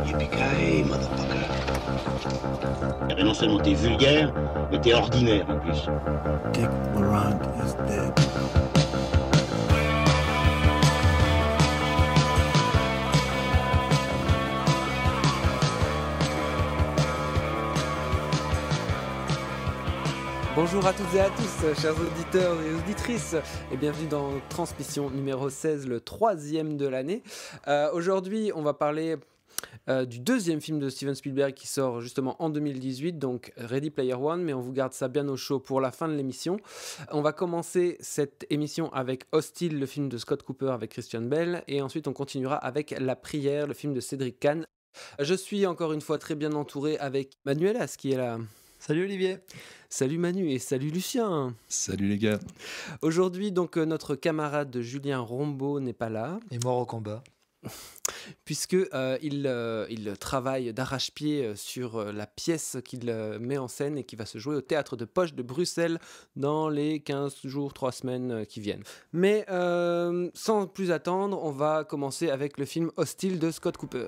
Yippee-ki-yay, motherfucker. Eh ben non seulement t'es vulgaire, mais t'es ordinaire en plus. Dick Laurent is dead. Bonjour à toutes et à tous, chers auditeurs et auditrices, et bienvenue dans Transmission numéro 16, le troisième de l'année. Aujourd'hui, on va parler du deuxième film de Steven Spielberg qui sort justement en 2018, donc Ready Player One, mais on vous garde ça bien au chaud pour la fin de l'émission. On va commencer cette émission avec Hostil, le film de Scott Cooper avec Christian Bale, et ensuite on continuera avec La Prière, le film de Cédric Kahn. Je suis encore une fois très bien entouré avec Manuel As qui est là. Salut Olivier. Salut Manu et salut Lucien. Salut les gars. Aujourd'hui, donc, notre camarade Julien Rombaud n'est pas là. Et mort au combat. Puisque il travaille d'arrache-pied sur la pièce qu'il met en scène et qui va se jouer au Théâtre de Poche de Bruxelles dans les 15 jours, 3 semaines qui viennent. Mais sans plus attendre, on va commencer avec le film Hostil de Scott Cooper.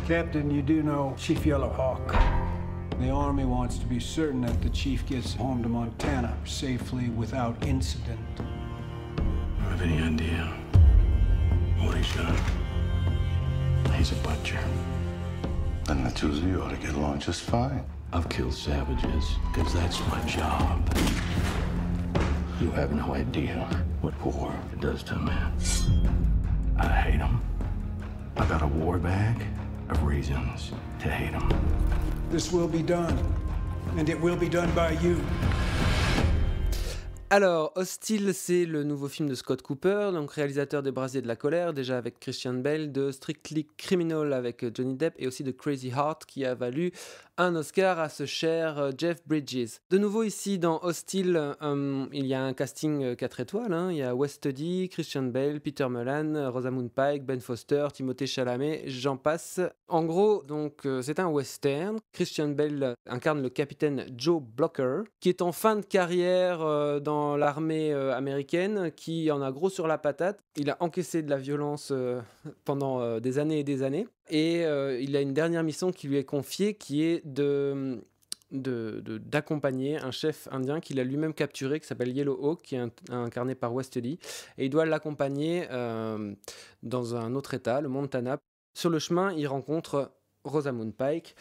Captain, you do know Chief Yellowhawk. The Army wants to be certain that the Chief gets home to Montana safely without incident. I don't have any idea what he's done. He's a butcher. And the two of you ought to get along just fine. I've killed savages because that's my job. You have no idea what war does to a man. I hate him. I got a war bag of reasons to hate him. This will be done, and it will be done by you. Alors, Hostil, c'est le nouveau film de Scott Cooper, donc réalisateur des Brasiers de la colère, déjà avec Christian Bale, de Strictly Criminal avec Johnny Depp et aussi de Crazy Heart qui a valu un Oscar à ce cher Jeff Bridges. De nouveau ici dans Hostil, il y a un casting 4 étoiles, hein. Il y a Wes Studi, Christian Bale, Peter Mullan, Rosamund Pike, Ben Foster, Timothée Chalamet, j'en passe. En gros, donc c'est un western. Christian Bale incarne le capitaine Joe Blocker, qui est en fin de carrière dans l'armée américaine, qui en a gros sur la patate. Il a encaissé de la violence pendant des années et des années. Et il a une dernière mission qui lui est confiée, qui est d'accompagner un chef indien qu'il a lui-même capturé, qui s'appelle Yellow Hawk, qui est incarné par Wes Studi. Et il doit l'accompagner dans un autre état, le Montana. Sur le chemin, il rencontre Rosamund Pike,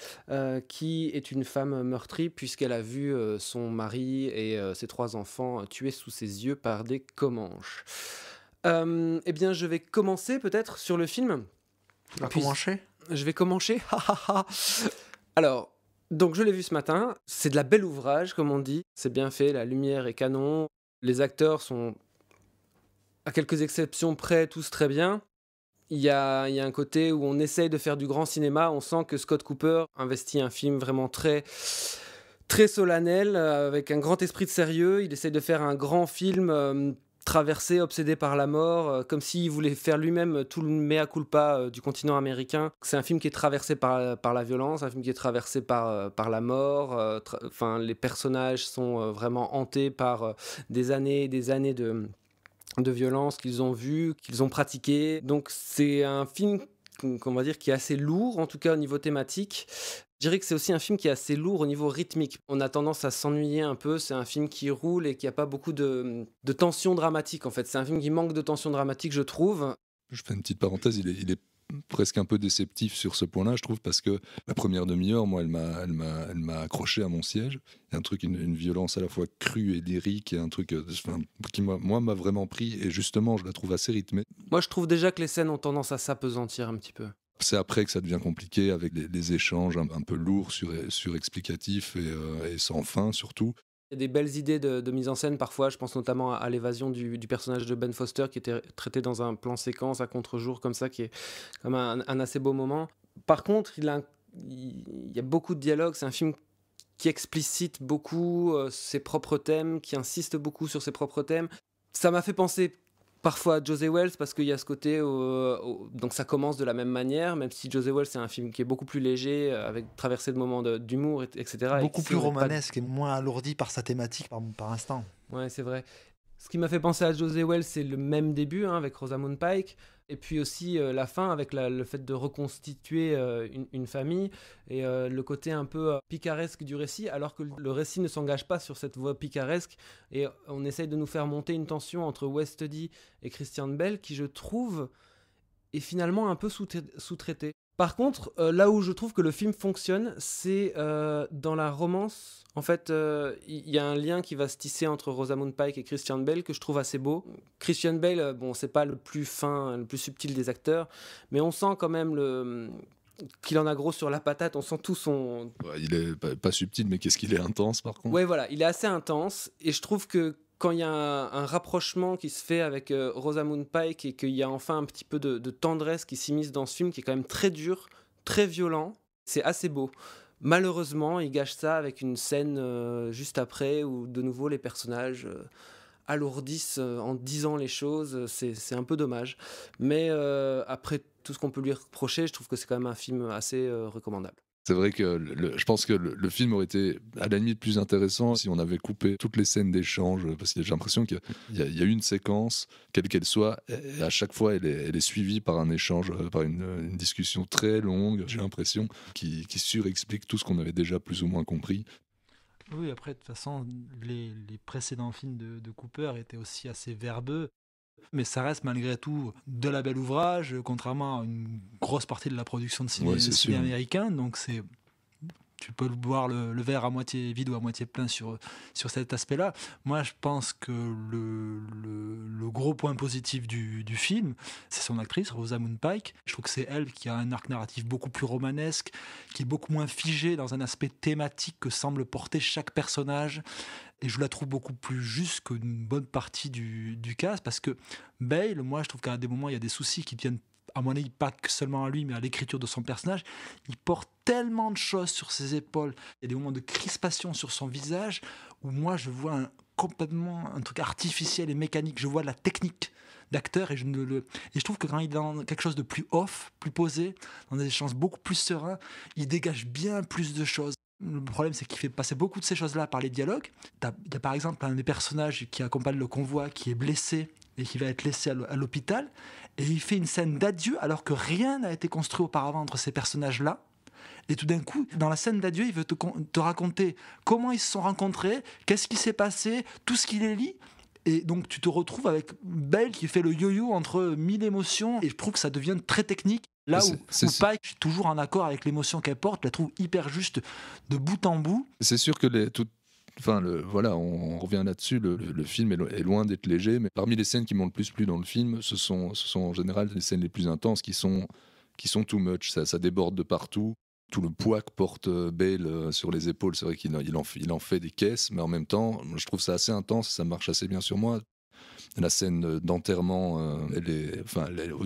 qui est une femme meurtrie puisqu'elle a vu son mari et ses 3 enfants tués sous ses yeux par des Comanches. Eh bien, je vais commencer peut-être sur le film. Tu vas commencer ? Je vais commencer. Alors, donc je l'ai vu ce matin. C'est de la belle ouvrage, comme on dit. C'est bien fait, la lumière est canon. Les acteurs sont, à quelques exceptions près, tous très bien. Il y a un côté où on essaye de faire du grand cinéma. On sent que Scott Cooper investit un film vraiment très, très solennel, avec un grand esprit de sérieux. Il essaye de faire un grand film traversé, obsédé par la mort, comme s'il voulait faire lui-même tout le mea culpa du continent américain. C'est un film qui est traversé par la violence, un film qui est traversé par la mort. Les personnages sont vraiment hantés par des années et des années de violence qu'ils ont vues, qu'ils ont pratiquées. Donc c'est un film qu'on va dire qui est assez lourd, en tout cas au niveau thématique. Je dirais que c'est aussi un film qui est assez lourd au niveau rythmique. On a tendance à s'ennuyer un peu, c'est un film qui roule et qui n'a pas beaucoup de tension dramatique en fait. C'est un film qui manque de tension dramatique, je trouve. Je fais une petite parenthèse, il est presque un peu déceptif sur ce point-là, je trouve, parce que la première demi-heure, moi, elle m'a accroché à mon siège. Il y a un truc, une violence à la fois crue et lyrique, et un truc qui m'a vraiment pris, et justement, je la trouve assez rythmée. Moi, je trouve déjà que les scènes ont tendance à s'apesantir un petit peu. C'est après que ça devient compliqué, avec les échanges un peu lourds, surexplicatifs et sans fin, surtout. Il y a des belles idées de mise en scène parfois, je pense notamment à l'évasion du personnage de Ben Foster qui était traité dans un plan séquence à contre-jour comme ça, qui est comme un assez beau moment. Par contre, il y a beaucoup de dialogues, c'est un film qui explicite beaucoup ses propres thèmes, qui insiste beaucoup sur ses propres thèmes. Ça m'a fait penser parfois José Wells, parce qu'il y a ce côté donc ça commence de la même manière, même si José Wells c'est un film qui est beaucoup plus léger, avec traversé de moments d'humour, etc. Beaucoup plus romanesque et moins alourdi par sa thématique par instant. Ouais, c'est vrai. Ce qui m'a fait penser à José Wells, c'est le même début avec Rosamund Pike, et puis aussi la fin avec le fait de reconstituer une famille, et le côté un peu picaresque du récit, alors que le récit ne s'engage pas sur cette voie picaresque, et on essaye de nous faire monter une tension entre Wes Studi et Christian Bale, qui je trouve est finalement un peu sous-traité. Par contre, là où je trouve que le film fonctionne, c'est dans la romance. En fait, il y a un lien qui va se tisser entre Rosamund Pike et Christian Bale que je trouve assez beau. Christian Bale, bon, c'est pas le plus fin, le plus subtil des acteurs, mais on sent quand même qu'il en a gros sur la patate. On sent tout son... Ouais, il est pas subtil, mais qu'est-ce qu'il est intense par contre. Ouais, voilà, il est assez intense, et je trouve que quand il y a un rapprochement qui se fait avec Rosamund Pike, et qu'il y a enfin un petit peu de tendresse qui s'immisce dans ce film, qui est quand même très dur, très violent, c'est assez beau. Malheureusement, il gâche ça avec une scène juste après, où de nouveau les personnages alourdissent en disant les choses. C'est un peu dommage. Mais après tout ce qu'on peut lui reprocher, je trouve que c'est quand même un film assez recommandable. C'est vrai que je pense que le film aurait été à la limite plus intéressant si on avait coupé toutes les scènes d'échange, parce que j'ai l'impression qu'il y a une séquence, quelle qu'elle soit, et à chaque fois elle est suivie par un échange, par une discussion très longue, j'ai l'impression, qui surexplique tout ce qu'on avait déjà plus ou moins compris. Oui, après, de toute façon, les précédents films de Cooper étaient aussi assez verbeux. Mais ça reste malgré tout de la belle ouvrage, contrairement à une grosse partie de la production de cinéma américain. Donc tu peux voir le verre à moitié vide ou à moitié plein sur cet aspect-là. Moi, je pense que le gros point positif du film, c'est son actrice, Rosamund Pike. Je trouve que c'est elle qui a un arc narratif beaucoup plus romanesque, qui est beaucoup moins figé dans un aspect thématique que semble porter chaque personnage. Et je la trouve beaucoup plus juste qu'une bonne partie du cast, parce que Bale, moi, je trouve qu'à des moments, il y a des soucis qui tiennent, à mon avis, pas que seulement à lui, mais à l'écriture de son personnage. Il porte tellement de choses sur ses épaules. Il y a des moments de crispation sur son visage, où moi, je vois complètement un truc artificiel et mécanique. Je vois de la technique d'acteur, et je trouve que quand il est dans quelque chose de plus off, plus posé, dans des échanges beaucoup plus sereins, il dégage bien plus de choses. Le problème, c'est qu'il fait passer beaucoup de ces choses-là par les dialogues. Il y a par exemple un des personnages qui accompagne le convoi qui est blessé et qui va être laissé à l'hôpital, et il fait une scène d'adieu alors que rien n'a été construit auparavant entre ces personnages-là. Et tout d'un coup, dans la scène d'adieu, il veut te raconter comment ils se sont rencontrés, qu'est-ce qui s'est passé, tout ce qui les lie. Et donc tu te retrouves avec Belle qui fait le yo-yo entre 1000 émotions, et je trouve que ça devient très technique. Là où Pike, je suis toujours en accord avec l'émotion qu'elle porte, je la trouve hyper juste de bout en bout. C'est sûr que voilà, on revient là-dessus, le film est loin d'être léger, mais parmi les scènes qui m'ont le plus plu dans le film, ce sont en général les scènes les plus intenses qui sont too much, ça déborde de partout. Tout le poids que porte Bale sur les épaules, c'est vrai qu'il en fait des caisses, mais en même temps, je trouve ça assez intense, ça marche assez bien sur moi. La scène d'enterrement,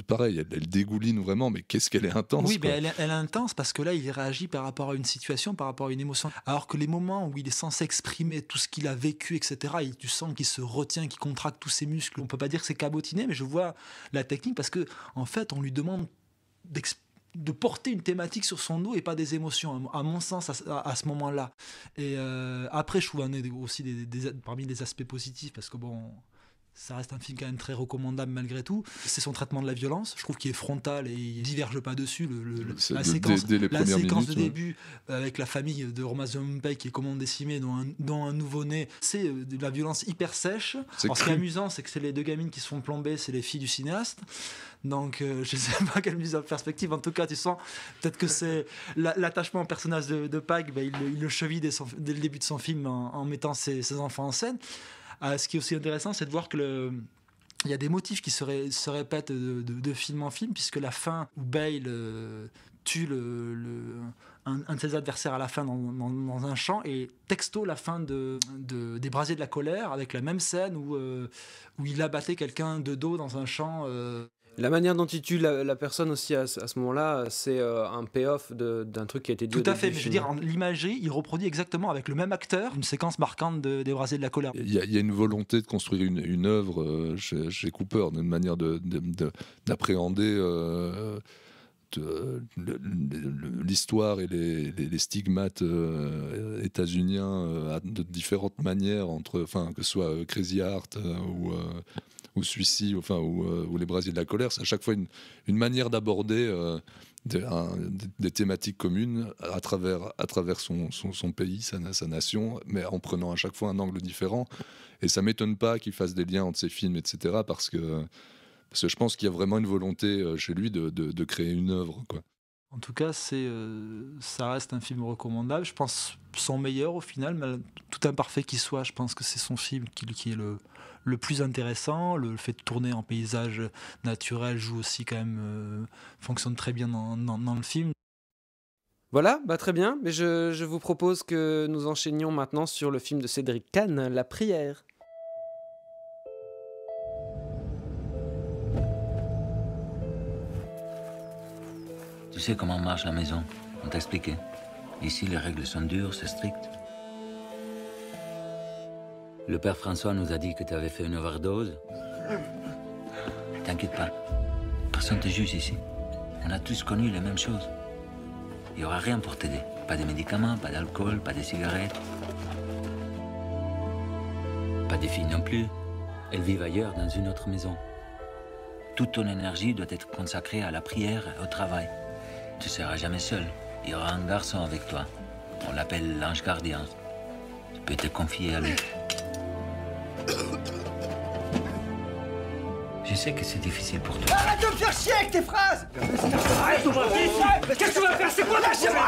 pareil, elle dégouline vraiment, mais qu'est-ce qu'elle est intense. Oui, mais elle est intense parce que là, il réagit par rapport à une situation, par rapport à une émotion. Alors que les moments où il est censé exprimer tout ce qu'il a vécu, etc., et tu sens qu'il se retient, qu'il contracte tous ses muscles. On peut pas dire que c'est cabotiné, mais je vois la technique parce que, en fait, on lui demande de porter une thématique sur son dos et pas des émotions, à mon sens, à ce moment-là. Et après, je trouve aussi parmi les aspects positifs, parce que bon, ça reste un film quand même très recommandable malgré tout, c'est son traitement de la violence. Je trouve qu'il est frontal et il diverge pas dessus. La séquence de début avec la famille de Rosamund Pike qui est complètement décimée, dont un nouveau-né, c'est de la violence hyper sèche. Alors, ce qui est amusant, c'est que c'est les deux gamines qui se font plomber, c'est les filles du cinéaste. Donc je sais pas quelle mise en perspective, en tout cas tu sens peut-être que c'est l'attachement au personnage de Pike, il le cheville dès le début de son film en mettant ses enfants en scène. Ce qui est aussi intéressant, c'est de voir que il y a des motifs qui se répètent de film en film, puisque la fin où Bale tue un de ses adversaires à la fin dans un champ, et texto la fin des Brasiers de la colère, avec la même scène où il abattait quelqu'un de dos dans un champ. La manière dont il tue la personne aussi à ce moment-là, c'est un payoff d'un truc qui a été dit. Tout à fait, mais je veux dire, l'imagerie, il reproduit exactement avec le même acteur une séquence marquante des Brasiers de la colère. Il y a une volonté de construire une œuvre chez Cooper, d'une manière d'appréhender l'histoire et les stigmates états-uniens de différentes manières, que ce soit Crazy Heart ou Suicide, ou les Brasiers de la colère. C'est à chaque fois une manière d'aborder des thématiques communes à travers son pays, sa nation, mais en prenant à chaque fois un angle différent. Et ça m'étonne pas qu'il fasse des liens entre ses films, etc., parce que je pense qu'il y a vraiment une volonté chez lui de créer une œuvre, quoi. En tout cas, ça reste un film recommandable. Je pense son meilleur au final, mais tout imparfait qu'il soit, je pense que c'est son film qui est le plus intéressant. Le fait de tourner en paysage naturel joue aussi quand même, fonctionne très bien dans le film. Voilà, très bien. Mais je vous propose que nous enchaînions maintenant sur le film de Cédric Kahn, La Prière. Tu sais comment marche la maison? On t'a expliqué. Ici, les règles sont dures, c'est strict. Le père François nous a dit que tu avais fait une overdose. T'inquiète pas. Personne ne te juge ici. On a tous connu les mêmes choses. Il n'y aura rien pour t'aider. Pas de médicaments, pas d'alcool, pas de cigarettes. Pas de filles non plus. Elles vivent ailleurs, dans une autre maison. Toute ton énergie doit être consacrée à la prière et au travail. Tu ne seras jamais seul. Il y aura un garçon avec toi. On l'appelle l'ange gardien. Tu peux te confier à lui. Je sais que c'est difficile pour toi. Arrête de me faire chier avec tes phrases! Arrête de me faire chier! Qu'est-ce que tu vas faire? C'est quoi là chez moi?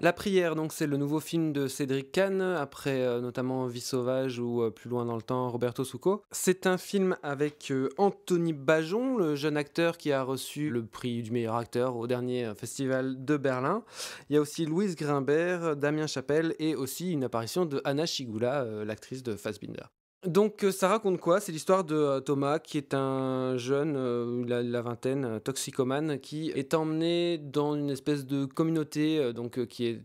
La Prière, donc c'est le nouveau film de Cédric Kahn, après notamment Vie sauvage ou plus loin dans le temps Roberto Succo. C'est un film avec Anthony Bajon, le jeune acteur qui a reçu le prix du meilleur acteur au dernier festival de Berlin. Il y a aussi Louise Grimbert, Damien Chapelle et aussi une apparition de Anna Schygulla, l'actrice de Fassbinder. Donc ça raconte quoi? C'est l'histoire de Thomas, qui est un jeune, il a la vingtaine, toxicomane, qui est emmené dans une espèce de communauté qui est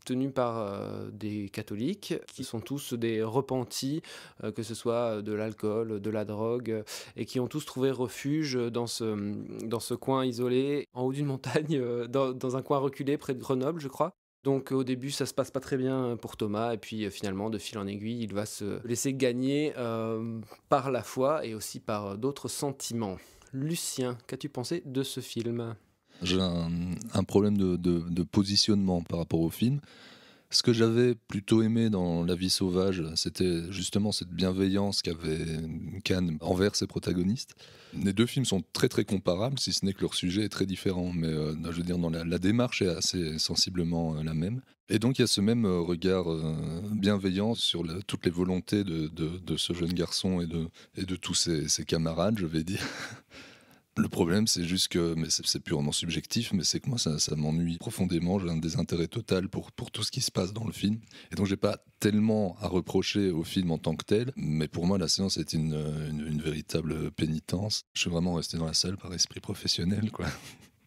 tenue par des catholiques, qui sont tous des repentis, que ce soit de l'alcool, de la drogue, et qui ont tous trouvé refuge dans ce coin isolé, en haut d'une montagne, dans un coin reculé près de Grenoble, je crois. Donc au début ça se passe pas très bien pour Thomas, et puis finalement de fil en aiguille il va se laisser gagner par la foi et aussi par d'autres sentiments. Lucien, qu'as-tu pensé de ce film? J'ai un problème de positionnement par rapport au film. Ce que j'avais plutôt aimé dans La Vie sauvage, c'était justement cette bienveillance qu'avait Kahn envers ses protagonistes. Les deux films sont très très comparables, si ce n'est que leur sujet est très différent, mais je veux dire, dans la démarche est assez sensiblement la même. Et donc il y a ce même regard bienveillant sur toutes les volontés de ce jeune garçon et de tous ses camarades, je vais dire. Le problème, c'est juste que, mais c'est purement subjectif, mais c'est que moi, ça m'ennuie profondément. J'ai un désintérêt total pour tout ce qui se passe dans le film. Et donc, j'ai pas tellement à reprocher au film en tant que tel, mais pour moi, la séance est une véritable pénitence. Je suis vraiment resté dans la salle par esprit professionnel, quoi.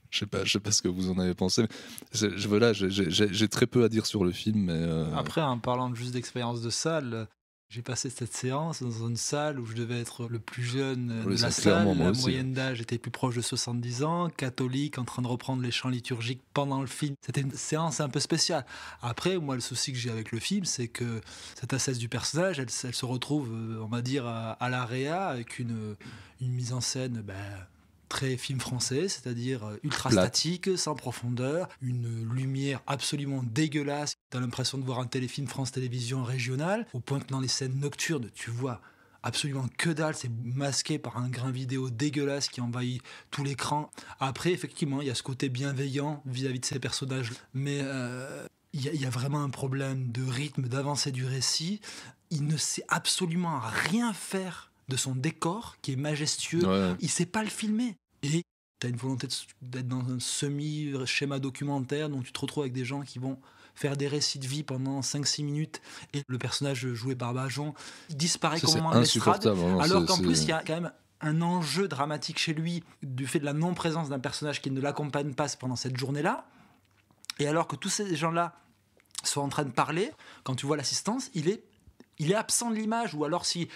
Je sais pas ce que vous en avez pensé. J'ai très peu à dire sur le film, mais Après, en parlant juste d'expérience de salle, j'ai passé cette séance dans une salle où je devais être le plus jeune de la salle. La moyenne d'âge était plus proche de 70 ans, catholique, en train de reprendre les chants liturgiques pendant le film. C'était une séance un peu spéciale. Après, moi, le souci que j'ai avec le film, c'est que cette ascèse du personnage, elle se retrouve, on va dire, à la réa, avec une mise en scène... très film français, c'est-à-dire ultra statique, sans profondeur, une lumière absolument dégueulasse. T'as l'impression de voir un téléfilm France Télévisions régional, au point que dans les scènes nocturnes, tu vois absolument que dalle, c'est masqué par un grain vidéo dégueulasse qui envahit tout l'écran. Après, effectivement, il y a ce côté bienveillant vis-à-vis de ces personnages, mais il y a vraiment un problème de rythme, d'avancée du récit. Il ne sait absolument rien faire de son décor qui est majestueux, il sait pas le filmer. Et Tu as une volonté d'être dans un semi-schéma documentaire, donc tu te retrouves avec des gens qui vont faire des récits de vie pendant 5-6 minutes, et le personnage joué par Bajon disparaît comme un moment de l'estrade, alors qu'en plus il y a quand même un enjeu dramatique chez lui du fait de la non-présence d'un personnage qui ne l'accompagne pas pendant cette journée-là, et alors que tous ces gens-là sont en train de parler, quand tu vois l'assistance, il est absent de l'image, ou alors s'il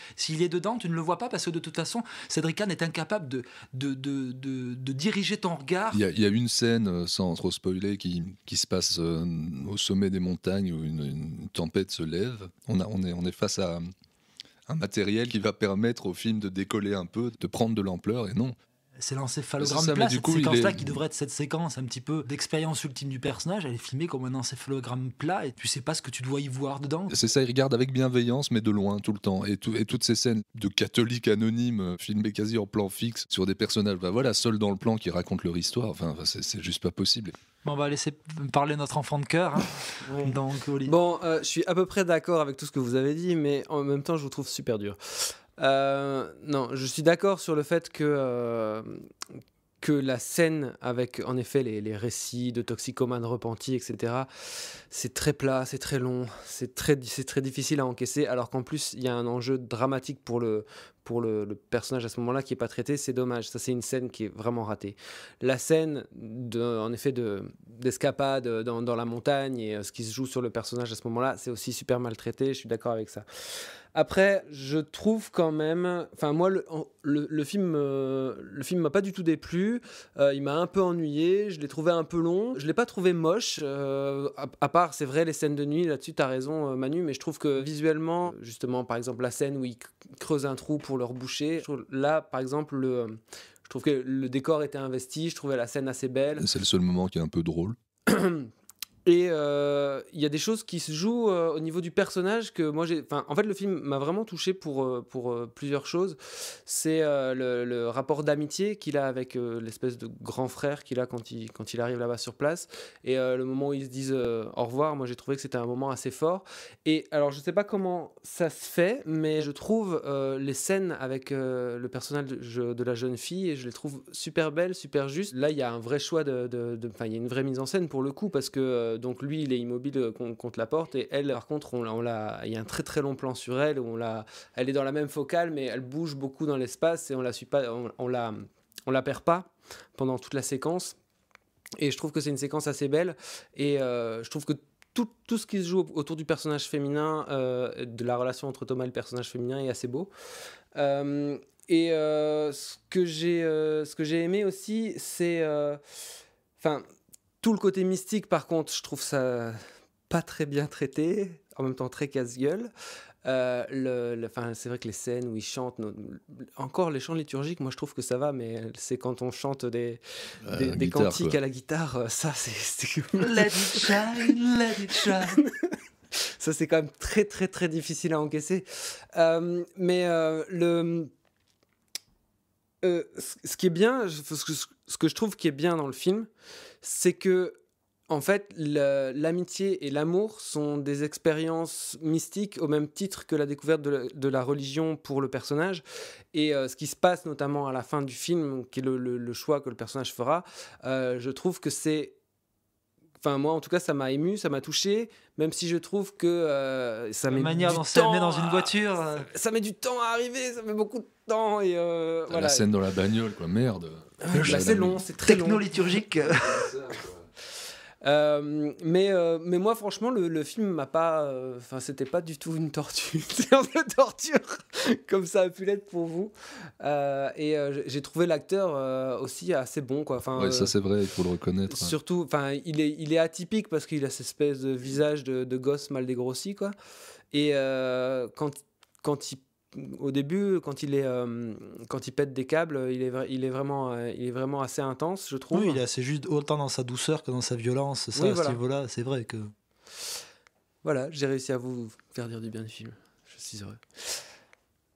est dedans, tu ne le vois pas, parce que de toute façon, Cédric Kahn est incapable de diriger ton regard. Il y a une scène, sans trop spoiler, qui se passe au sommet des montagnes où une tempête se lève. On est face à un matériel qui va permettre au film de décoller un peu, de prendre de l'ampleur, et non. C'est l'encéphalogramme plat, cette séquence-là qui devrait être cette séquence un petit peu d'expérience ultime du personnage, elle est filmée comme un encéphalogramme plat et tu sais pas ce que tu dois y voir dedans. C'est ça, il regarde avec bienveillance mais de loin tout le temps, et toutes ces scènes de catholiques anonymes filmées quasi en plan fixe sur des personnages, seuls dans le plan, qui racontent leur histoire, c'est juste pas possible. Bon, on va laisser parler notre enfant de cœur. Hein. Oui. Donc, bon, je suis à peu près d'accord avec tout ce que vous avez dit, mais en même temps je vous trouve super dur. Non, je suis d'accord sur le fait que la scène avec, en effet, les récits de toxicomanes repentis, etc., c'est très plat, c'est très long, c'est très difficile à encaisser, alors qu'en plus, il y a un enjeu dramatique pour le personnage à ce moment-là qui n'est pas traité, c'est dommage. Ça, c'est une scène qui est vraiment ratée. La scène, en effet, d'escapade dans la montagne et ce qui se joue sur le personnage à ce moment-là, c'est aussi super mal traité, je suis d'accord avec ça. Après, je trouve quand même... Enfin, moi, le film m'a pas du tout déplu. Il m'a un peu ennuyé. Je l'ai trouvé un peu long. Je l'ai pas trouvé moche. À part, c'est vrai, les scènes de nuit. Là-dessus, t'as raison, Manu. Mais je trouve que visuellement, justement, par exemple, la scène où ils creusent un trou pour leur boucher. Là, par exemple, je trouve que le décor était investi. Je trouvais la scène assez belle. C'est le seul moment qui est un peu drôle. Et il y a des choses qui se jouent au niveau du personnage que moi j'ai... en fait, le film m'a vraiment touché pour plusieurs choses. C'est le rapport d'amitié qu'il a avec l'espèce de grand frère qu'il a quand il arrive là-bas sur place. Et le moment où ils se disent au revoir, moi j'ai trouvé que c'était un moment assez fort. Et alors, je sais pas comment ça se fait, mais je trouve les scènes avec le personnage de la jeune fille, et je les trouve super belles, super justes. Là, il y a un vrai choix il y a une vraie mise en scène pour le coup, parce que donc lui il est immobile contre la porte, et elle par contre il y a un très très long plan sur elle où elle est dans la même focale mais elle bouge beaucoup dans l'espace et on la perd pas pendant toute la séquence, et je trouve que c'est une séquence assez belle, et je trouve que tout ce qui se joue autour du personnage féminin, de la relation entre Thomas et le personnage féminin, est assez beau. Et ce que j'ai aimé aussi, c'est tout le côté mystique. Par contre, je trouve ça pas très bien traité, en même temps très casse-gueule. C'est vrai que les scènes où ils chantent, encore les chants liturgiques, moi je trouve que ça va, mais c'est quand on chante des cantiques à la guitare, ça c'est Let it shine, let it shine. Ça c'est quand même très très très difficile à encaisser. Ce qui est bien, ce que je trouve qui est bien dans le film, c'est que en fait, l'amitié et l'amour sont des expériences mystiques au même titre que la découverte de la religion pour le personnage. Et ce qui se passe notamment à la fin du film, qui est le choix que le personnage fera, je trouve que c'est... Enfin, moi, en tout cas, ça m'a ému, ça m'a touché, même si je trouve que ça met du temps... La manière dont c'est amené dans une voiture... Ça met du temps à arriver, ça met beaucoup de temps, et voilà. La scène dans la bagnole, quoi, merde. C'est long, c'est très long. Techno-liturgique. Mais moi franchement le film m'a pas c'était pas du tout une torture, une séance de torture comme ça a pu l'être pour vous, et j'ai trouvé l'acteur aussi assez bon, quoi. Ouais, ça c'est vrai, il faut le reconnaître. Surtout il est atypique parce qu'il a cette espèce de visage de gosse mal dégrossi, quoi, et quand il au début, quand il pète des câbles, il est vraiment assez intense, je trouve. Oui, il est assez juste, autant dans sa douceur que dans sa violence. Ça, oui, à ce niveau-là, c'est vrai que... Voilà, j'ai réussi à vous faire dire du bien du film. Je suis heureux.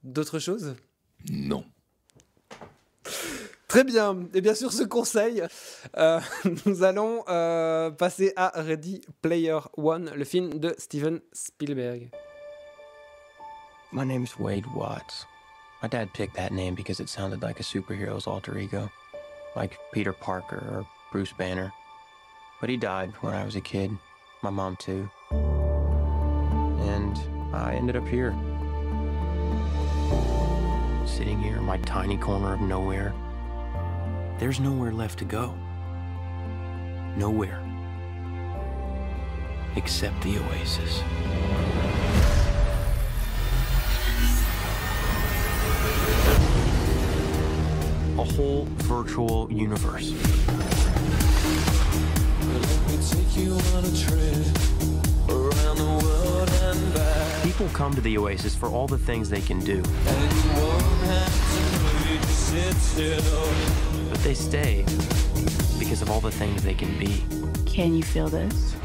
D'autres choses ? Non. Très bien. Et bien sur ce conseil, nous allons passer à Ready Player One, le film de Steven Spielberg. My name's Wade Watts. My dad picked that name because it sounded like a superhero's alter ego. like Peter Parker or Bruce Banner. But he died when I was a kid. My mom too. And I ended up here. Sitting here in my tiny corner of nowhere. There's nowhere left to go. Nowhere. Except the Oasis. A whole virtual universe. People come to the Oasis for all the things they can do. But they stay because of all the things they can be. Can you feel this?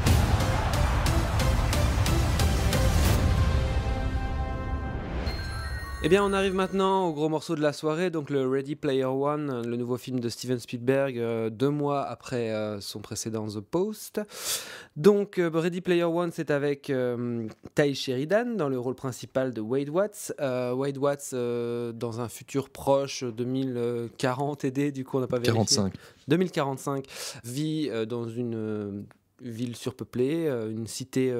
Eh bien, on arrive maintenant au gros morceau de la soirée, donc le Ready Player One, le nouveau film de Steven Spielberg, 2 mois après son précédent The Post. Donc, Ready Player One, c'est avec Ty Sheridan dans le rôle principal de Wade Watts. Wade Watts, dans un futur proche, 2040 aidé, du coup, on n'a pas vérifié. 45. 2045, vit dans une ville surpeuplée, une cité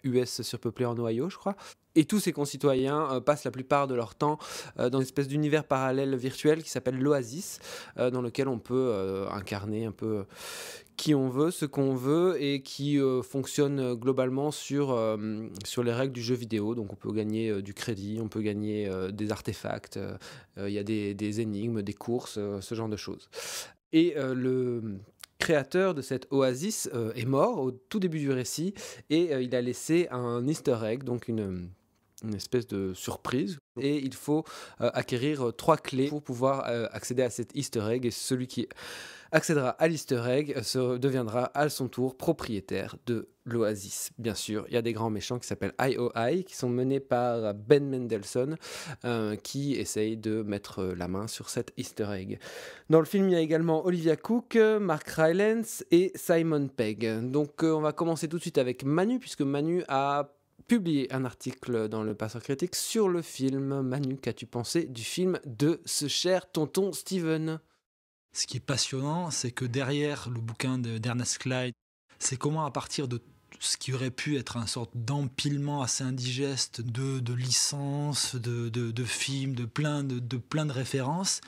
US surpeuplée en Ohio, je crois. Et tous ses concitoyens passent la plupart de leur temps dans une espèce d'univers parallèle virtuel qui s'appelle l'Oasis, dans lequel on peut incarner un peu qui on veut, ce qu'on veut, et qui fonctionne globalement sur les règles du jeu vidéo. Donc on peut gagner du crédit, on peut gagner des artefacts, il y a des énigmes, des courses, ce genre de choses. Et le créateur de cette oasis est mort au tout début du récit, et il a laissé un easter egg, donc une espèce de surprise, et il faut acquérir 3 clés pour pouvoir accéder à cet easter egg, et celui qui accédera à l'easter egg deviendra à son tour propriétaire de l'Oasis. Bien sûr, il y a des grands méchants qui s'appellent IOI, qui sont menés par Ben Mendelsohn, qui essaye de mettre la main sur cet easter egg. Dans le film, il y a également Olivia Cooke, Mark Rylance et Simon Pegg. Donc on va commencer tout de suite avec Manu, puisque Manu a publié un article dans le Passeur Critique sur le film. Manu, qu'as-tu pensé du film de ce cher tonton Steven ? Ce qui est passionnant, c'est que derrière le bouquin d'Ernest Cline, c'est comment à partir de ce qui aurait pu être une sorte d'empilement assez indigeste de licences, de films, de plein de références,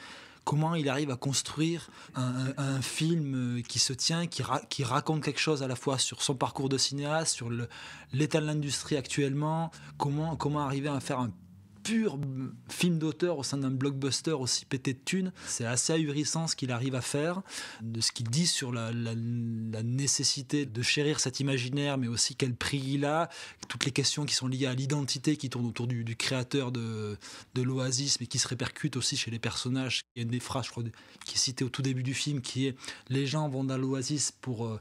comment il arrive à construire un film qui se tient, qui raconte quelque chose à la fois sur son parcours de cinéaste, sur l'état de l'industrie actuellement, comment arriver à faire un pur film d'auteur au sein d'un blockbuster aussi pété de thunes. C'est assez ahurissant ce qu'il arrive à faire, de ce qu'il dit sur la nécessité de chérir cet imaginaire, mais aussi quel prix il a, toutes les questions qui sont liées à l'identité qui tournent autour du créateur de l'Oasis, mais qui se répercutent aussi chez les personnages. Il y a une des phrases, je crois, qui est citée au tout début du film, qui est « Les gens vont dans l'Oasis pour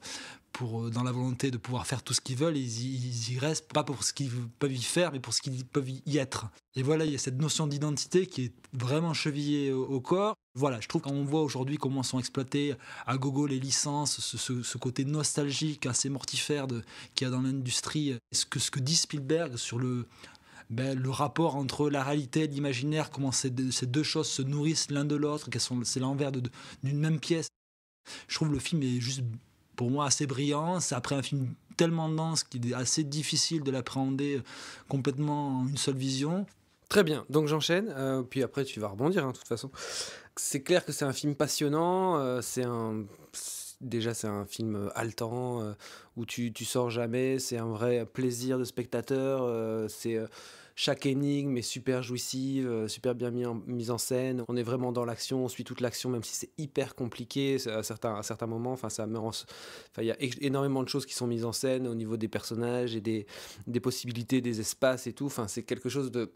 dans la volonté de pouvoir faire tout ce qu'ils veulent, ils y restent pas pour ce qu'ils peuvent y faire, mais pour ce qu'ils peuvent y être. » Et voilà, il y a cette notion d'identité qui est vraiment chevillée au corps. Voilà, je trouve qu'on voit aujourd'hui comment sont exploitées à gogo les licences, ce côté nostalgique assez mortifère qu'il y a dans l'industrie. Ce que dit Spielberg sur le rapport entre la réalité et l'imaginaire, comment ces 2 choses se nourrissent l'un de l'autre, c'est l'envers d'une même pièce. Je trouve le film est juste, pour moi, assez brillant. C'est après un film tellement dense qu'il est assez difficile de l'appréhender complètement en une seule vision. Très bien, donc j'enchaîne, puis après tu vas rebondir, de toute façon. C'est clair que c'est un film passionnant, déjà c'est un film haletant, où tu sors jamais, c'est un vrai plaisir de spectateur, chaque énigme est super jouissive, super bien mise en scène. On est vraiment dans l'action, on suit toute l'action, même si c'est hyper compliqué à certains moments. Enfin, il y a énormément de choses qui sont mises en scène au niveau des personnages et des possibilités, des espaces et tout. Enfin, c'est quelque chose de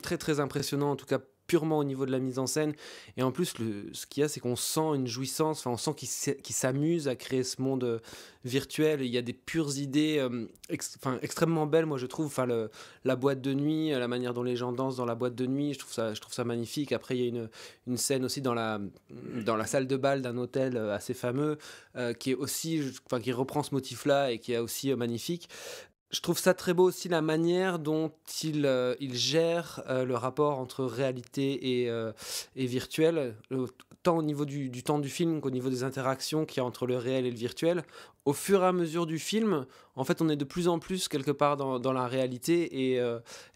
très très impressionnant, en tout cas purement au niveau de la mise en scène. Et en plus, ce qu'il y a, c'est qu'on sent une jouissance, on sent qu'il s'amuse à créer ce monde virtuel. Il y a des pures idées extrêmement belles, moi je trouve. La boîte de nuit, la manière dont les gens dansent dans la boîte de nuit, je trouve ça magnifique. Après, il y a une scène aussi dans la salle de bal d'un hôtel assez fameux, qui est aussi, qui reprend ce motif-là et qui est aussi magnifique. Je trouve ça très beau aussi la manière dont il gère le rapport entre réalité et virtuel, tant au niveau du temps du film qu'au niveau des interactions qu'il y a entre le réel et le virtuel. Au fur et à mesure du film, en fait, on est de plus en plus quelque part dans la réalité et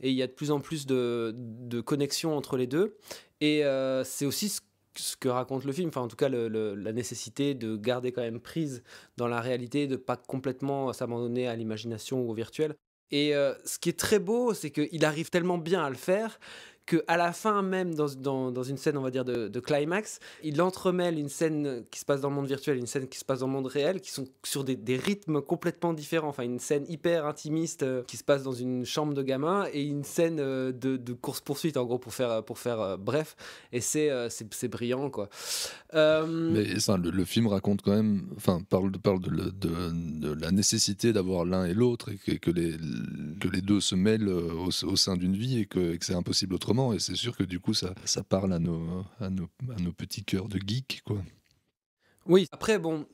il y a de plus en plus de connexions entre les deux. Et c'est aussi ce que raconte le film, enfin en tout cas la nécessité de garder quand même prise dans la réalité, de pas complètement s'abandonner à l'imagination ou au virtuel. Et ce qui est très beau, c'est qu'il arrive tellement bien à le faire qu'à la fin même, dans une scène, on va dire, de climax, il entremêle une scène qui se passe dans le monde virtuel et une scène qui se passe dans le monde réel, qui sont sur des rythmes complètement différents. Enfin, une scène hyper intimiste qui se passe dans une chambre de gamin et une scène de course-poursuite, en gros, pour faire bref. Et c'est brillant, quoi. Mais ça, le film raconte quand même, enfin, parle de la nécessité d'avoir l'un et l'autre et que les deux se mêlent au sein d'une vie et que c'est impossible autrement. Et c'est sûr que du coup, ça parle à nos petits cœurs de geeks, quoi. Oui, après, bon,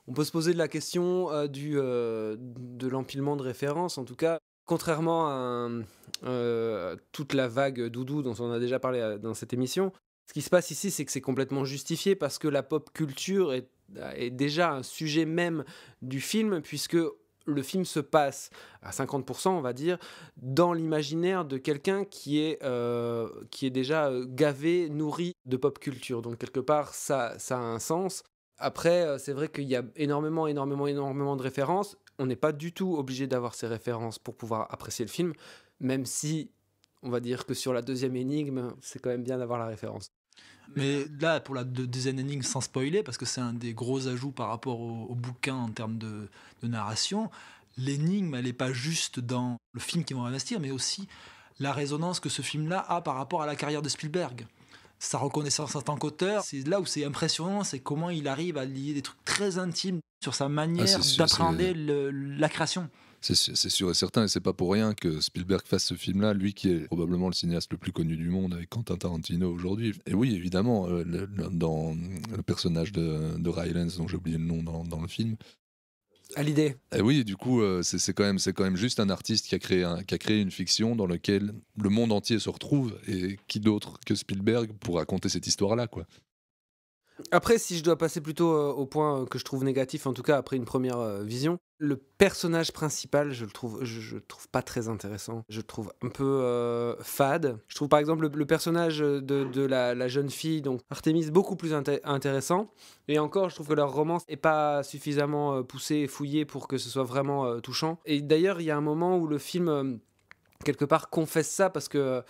on peut se poser la question de l'empilement de références. En tout cas, contrairement à toute la vague doudou dont on a déjà parlé dans cette émission, ce qui se passe ici, c'est que c'est complètement justifié parce que la pop culture est déjà un sujet même du film, puisque le film se passe à 50%, on va dire, dans l'imaginaire de quelqu'un qui est déjà gavé, nourri de pop culture. Donc quelque part, ça a un sens. Après, c'est vrai qu'il y a énormément de références. On n'est pas du tout obligé d'avoir ces références pour pouvoir apprécier le film, même si on va dire que sur la deuxième énigme, c'est quand même bien d'avoir la référence. Mais là, pour la deuxième énigme, sans spoiler, parce que c'est un des gros ajouts par rapport au bouquin en termes de narration, l'énigme, elle n'est pas juste dans le film qu'ils vont investir, mais aussi la résonance que ce film-là a par rapport à la carrière de Spielberg. Sa reconnaissance en tant qu'auteur, c'est là où c'est impressionnant, c'est comment il arrive à lier des trucs très intimes sur sa manière d'appréhender la création. C'est sûr et certain, et c'est pas pour rien que Spielberg fasse ce film-là, lui qui est probablement le cinéaste le plus connu du monde avec Quentin Tarantino aujourd'hui. Et oui, évidemment, dans le personnage de Rylance, dont j'ai oublié le nom dans le film. Hallyday. Et oui, du coup, c'est quand même juste un artiste qui a créé une fiction dans laquelle le monde entier se retrouve, et qui d'autre que Spielberg pour raconter cette histoire-là, quoi. Après, si je dois passer plutôt au point que je trouve négatif, en tout cas après une première vision, le personnage principal, je le trouve pas très intéressant. Je le trouve un peu fade. Je trouve par exemple le personnage de la jeune fille, donc Artemis, beaucoup plus intéressant. Et encore, je trouve que leur romance est pas suffisamment poussée et fouillée pour que ce soit vraiment touchant. Et d'ailleurs, il y a un moment où le film, quelque part, confesse ça, parce que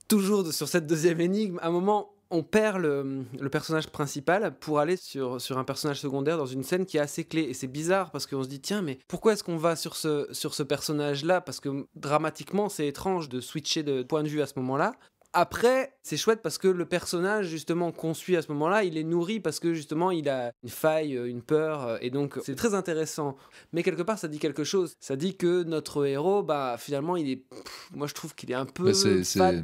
toujours sur cette deuxième énigme, à un moment, on perd le personnage principal pour aller sur un personnage secondaire dans une scène qui est assez clé. Et c'est bizarre parce qu'on se dit, tiens, mais pourquoi est-ce qu'on va sur ce personnage-là ? Parce que dramatiquement, c'est étrange de switcher de point de vue à ce moment-là. Après, c'est chouette parce que le personnage, justement, qu'on suit à ce moment-là, il est nourri parce que, justement, il a une faille, une peur, et donc c'est très intéressant. Mais quelque part, ça dit quelque chose. Ça dit que notre héros, finalement, moi, je trouve qu'il est un peu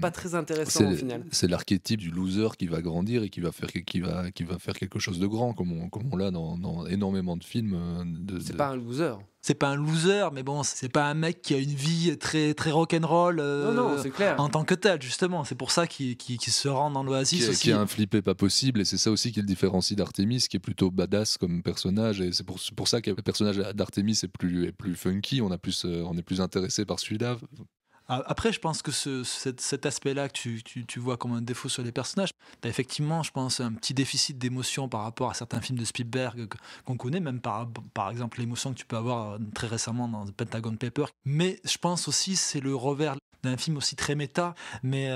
pas très intéressant, au final. C'est l'archétype du loser qui va grandir et qui va faire quelque chose de grand, comme on l'a dans énormément de films. C'est pas un loser. C'est pas un loser, mais bon, c'est pas un mec qui a une vie très, très rock'n'roll non, c'est clair. En tant que tel, justement. C'est pour ça qu'il se rend dans l'Oasis aussi. Qui a un flippé pas possible, et c'est ça aussi qui le différencie d'Artemis, qui est plutôt badass comme personnage, et c'est pour ça que le personnage d'Artemis est plus funky, on est plus intéressé par celui-là. Après, je pense que cet aspect-là que tu vois comme un défaut sur les personnages, t'as effectivement, je pense, un petit déficit d'émotion par rapport à certains films de Spielberg qu'on connaît, même par exemple l'émotion que tu peux avoir très récemment dans The Pentagon Papers. Mais je pense aussi c'est le revers d'un film aussi très méta. Mais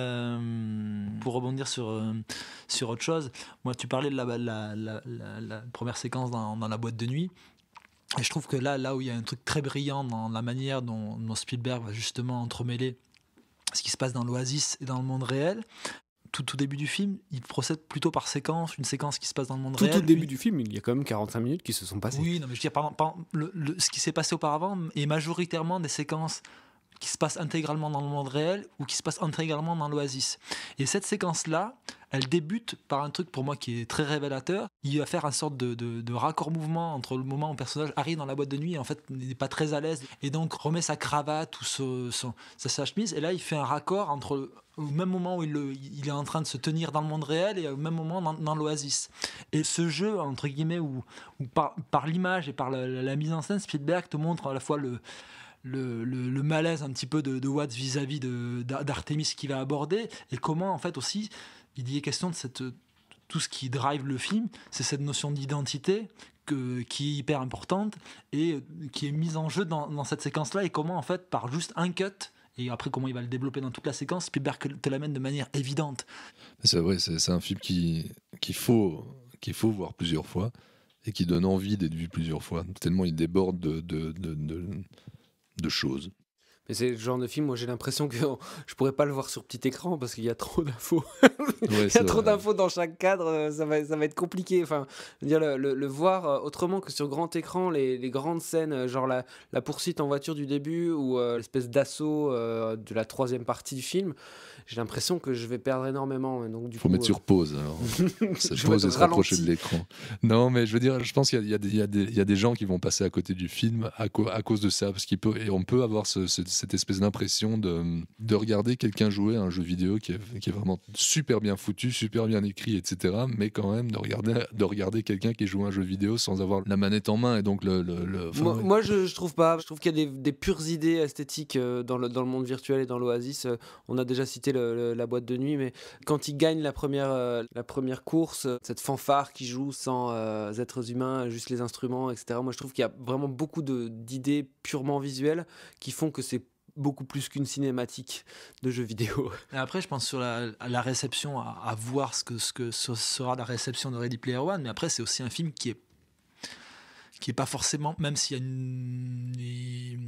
pour rebondir sur autre chose, moi tu parlais de la première séquence dans la boîte de nuit. Et je trouve que là où il y a un truc très brillant dans la manière dont Spielberg va justement entremêler ce qui se passe dans l'Oasis et dans le monde réel, tout au début du film, il procède plutôt par séquence, une séquence qui se passe dans le monde réel. Tout au début du film, il y a quand même 45 minutes qui se sont passées. Oui, non, mais je veux dire, ce qui s'est passé auparavant est majoritairement des séquences qui se passe intégralement dans le monde réel ou qui se passe intégralement dans l'Oasis. Et cette séquence-là, elle débute par un truc pour moi qui est très révélateur. Il va faire une sorte de raccord-mouvement entre le moment où le personnage arrive dans la boîte de nuit et en fait n'est pas très à l'aise et donc remet sa cravate ou sa chemise, et là il fait un raccord entre au même moment où il est en train de se tenir dans le monde réel et au même moment dans l'Oasis. Et ce jeu, entre guillemets, où par l'image et par la mise en scène, Spielberg te montre à la fois le malaise un petit peu de Watts vis-à-vis d'Artemis qu'il va aborder, et comment en fait aussi il y est question de tout ce qui drive le film, c'est cette notion d'identité qui est hyper importante et qui est mise en jeu dans cette séquence-là, et comment en fait par juste un cut, et après comment il va le développer dans toute la séquence, Spielberg te l'amène de manière évidente. C'est vrai, c'est un film qu'il faut voir plusieurs fois et qui donne envie d'être vu plusieurs fois, tellement il déborde de choses. Mais c'est le genre de film, moi j'ai l'impression que je pourrais pas le voir sur petit écran parce qu'il y a trop d'infos. Il y a trop d'infos dans chaque cadre, ça va être compliqué. Enfin, je veux dire, le voir autrement que sur grand écran, les grandes scènes, genre la poursuite en voiture du début ou l'espèce d'assaut de la troisième partie du film, j'ai l'impression que je vais perdre énormément. Donc, faut mettre sur pause alors. Ça pause et se rapprocher de l'écran. Non, mais je veux dire, je pense qu'il y a des gens qui vont passer à côté du film à cause de ça, parce on peut avoir cette espèce d'impression de regarder quelqu'un jouer à un jeu vidéo qui est vraiment super bien foutu, super bien écrit, etc. Mais quand même de regarder quelqu'un qui joue à un jeu vidéo sans avoir la manette en main, et donc moi je trouve pas. Je trouve qu'il y a des pures idées esthétiques dans le monde virtuel et dans l'Oasis. On a déjà cité la boîte de nuit, mais quand il gagne la première course, cette fanfare qui joue sans êtres humains, juste les instruments, etc. Moi je trouve qu'il y a vraiment beaucoup d'idées purement visuelles qui font que c'est beaucoup plus qu'une cinématique de jeux vidéo. Et après, je pense sur la réception, à voir ce que sera la réception de Ready Player One, mais après, c'est aussi un film qui est pas forcément, même s'il y a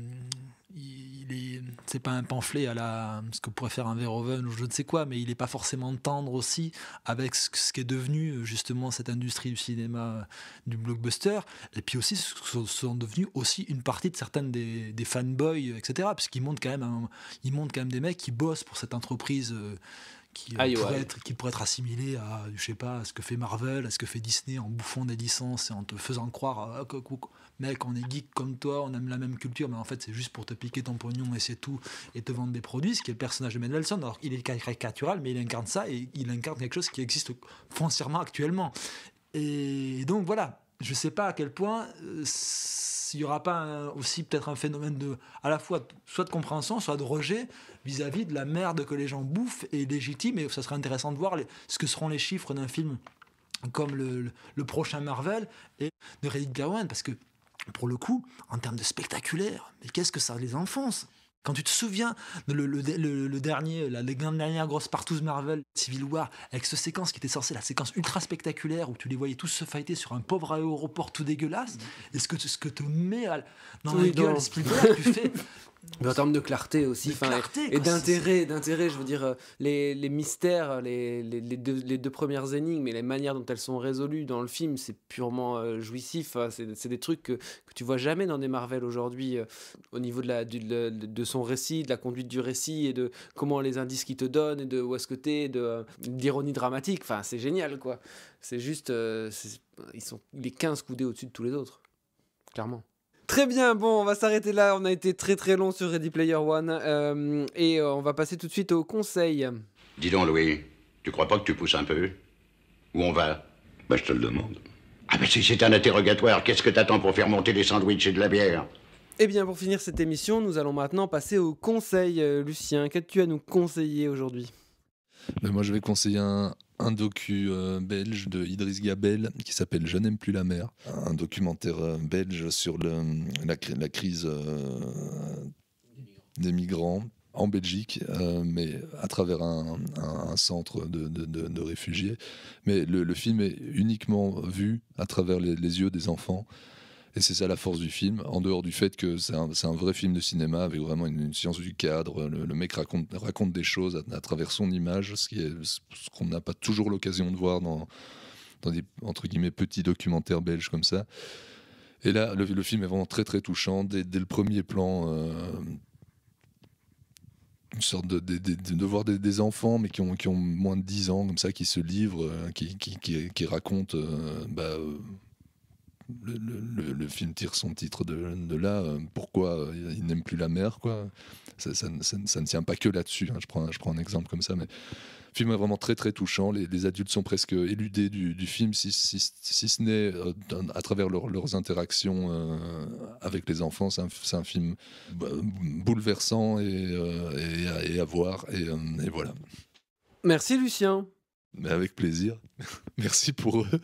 c'est pas un pamphlet à ce que pourrait faire un Verhoeven ou je ne sais quoi, mais il est pas forcément tendre aussi avec ce qui est devenu justement cette industrie du cinéma, du blockbuster, et puis aussi ce que sont devenus aussi une partie de certaines des fanboys, etc. Puisqu'ils montrent quand même des mecs qui bossent pour cette entreprise qui pourrait être assimilé à, je sais pas, à ce que fait Marvel, à ce que fait Disney en bouffant des licences et en te faisant croire mec, on est geek comme toi, on aime la même culture, mais en fait c'est juste pour te piquer ton pognon et c'est tout, et te vendre des produits, ce qui est le personnage de Mendelssohn. Alors il est caricatural, mais il incarne ça, et il incarne quelque chose qui existe foncièrement actuellement. Et donc voilà, je sais pas à quel point il n'y aura pas aussi peut-être un phénomène à la fois soit de compréhension, soit de rejet vis-à-vis de la merde que les gens bouffent et légitime, et ça serait intéressant de voir ce que seront les chiffres d'un film comme le prochain Marvel et de Ready Player One, parce que pour le coup, en termes de spectaculaire, mais qu'est-ce que ça les enfonce. Quand tu te souviens de la dernière grosse partouze Marvel, Civil War, avec cette séquence qui était censée la séquence ultra spectaculaire où tu les voyais tous se fighter sur un pauvre aéroport tout dégueulasse, et ce que te met dans la gueule Spielberg, tu fais... Mais en termes de clarté aussi, et d'intérêt, je veux dire, les mystères, les deux premières énigmes et les manières dont elles sont résolues dans le film, c'est purement jouissif. C'est des trucs que tu vois jamais dans des Marvel aujourd'hui, au niveau de son récit, de la conduite du récit et de comment les indices qu'il te donne et de où est-ce que t'es, d'ironie dramatique. Enfin, c'est génial, quoi. C'est juste, ils sont les 15 coudées au-dessus de tous les autres, clairement. Très bien, bon, on va s'arrêter là. On a été très très long sur Ready Player One et on va passer tout de suite au conseil. Dis donc, Louis, tu crois pas que tu pousses un peu? Où on va? Bah, je te le demande. Ah, mais si c'est un interrogatoire, qu'est-ce que t'attends pour faire monter des sandwichs et de la bière? Eh bien, pour finir cette émission, nous allons maintenant passer au conseil. Lucien, qu'as-tu à nous conseiller aujourd'hui? Moi, je vais conseiller un docu belge de Idriss Gabel qui s'appelle Je n'aime plus la mer. Un documentaire belge sur la crise des migrants en Belgique, mais à travers un centre de réfugiés. Mais le film est uniquement vu à travers les yeux des enfants. Et c'est ça la force du film, en dehors du fait que c'est un vrai film de cinéma avec vraiment une science du cadre. Le mec raconte des choses à travers son image, ce qu'on n'a pas toujours l'occasion de voir dans des, entre guillemets, petits documentaires belges comme ça. Et là, le film est vraiment très très touchant. Dès le premier plan, sorte de voir des enfants, mais qui ont moins de 10 ans, comme ça, qui se livrent, qui racontent. Le film tire son titre de là, pourquoi il n'aime plus la mer, quoi. Ça ne tient pas que là-dessus, hein. Je prends un exemple comme ça, mais le film est vraiment très très touchant. Les adultes sont presque éludés du film, si ce n'est à travers leurs interactions avec les enfants. C'est un film bouleversant et à voir, et voilà. Merci Lucien. Mais avec plaisir. Merci pour eux.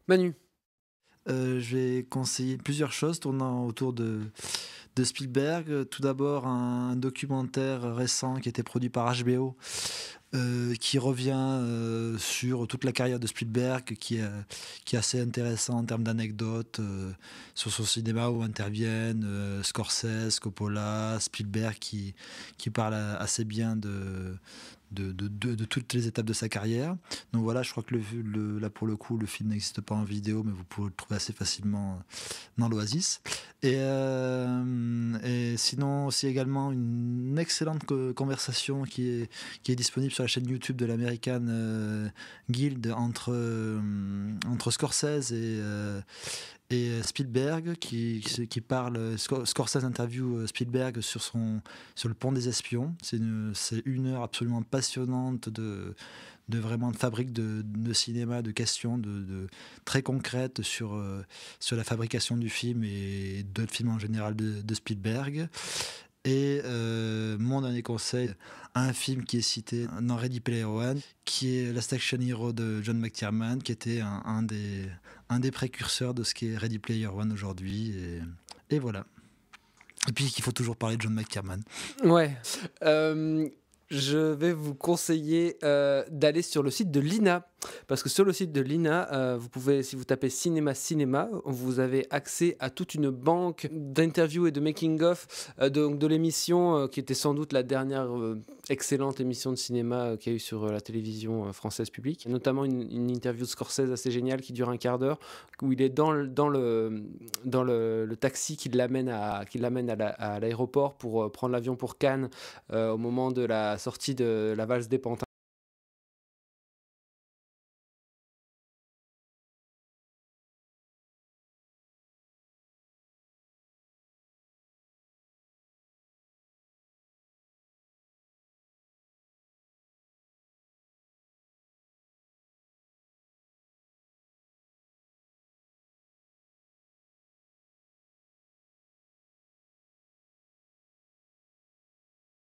Manu. Je vais conseiller plusieurs choses tournant autour de Spielberg. Tout d'abord, un documentaire récent qui a été produit par HBO, qui revient sur toute la carrière de Spielberg, qui est assez intéressant en termes d'anecdotes sur son cinéma, où interviennent Scorsese, Coppola, Spielberg, qui parle assez bien de toutes les étapes de sa carrière. Donc voilà, je crois que là pour le coup, le film n'existe pas en vidéo, mais vous pouvez le trouver assez facilement dans l'Oasis. Et sinon aussi également une excellente conversation qui est disponible sur la chaîne YouTube de l'American Guild entre Scorsese et Spielberg, qui parle. Scorsese interview Spielberg sur le pont des espions. C'est une heure absolument passionnante de fabrique de cinéma, de questions très concrètes sur la fabrication du film et d'autres films en général de Spielberg. Et mon dernier conseil, un film qui est cité dans Ready Player One, qui est Last Action Hero de John McTiernan, qui était un des précurseurs de ce qui est Ready Player One aujourd'hui. Et voilà. Et puis qu'il faut toujours parler de John McTiernan. Ouais. Je vais vous conseiller d'aller sur le site de l'INA. Parce que sur le site de l'INA, vous pouvez, si vous tapez Cinéma, vous avez accès à toute une banque d'interviews et de making-of de l'émission qui était sans doute la dernière excellente émission de cinéma qu'il y a eu sur la télévision française publique. Notamment une interview de Scorsese assez géniale qui dure un quart d'heure, où il est dans le taxi qui l'amène à l'aéroport pour prendre l'avion pour Cannes au moment de la sortie de La Valse des Pantins.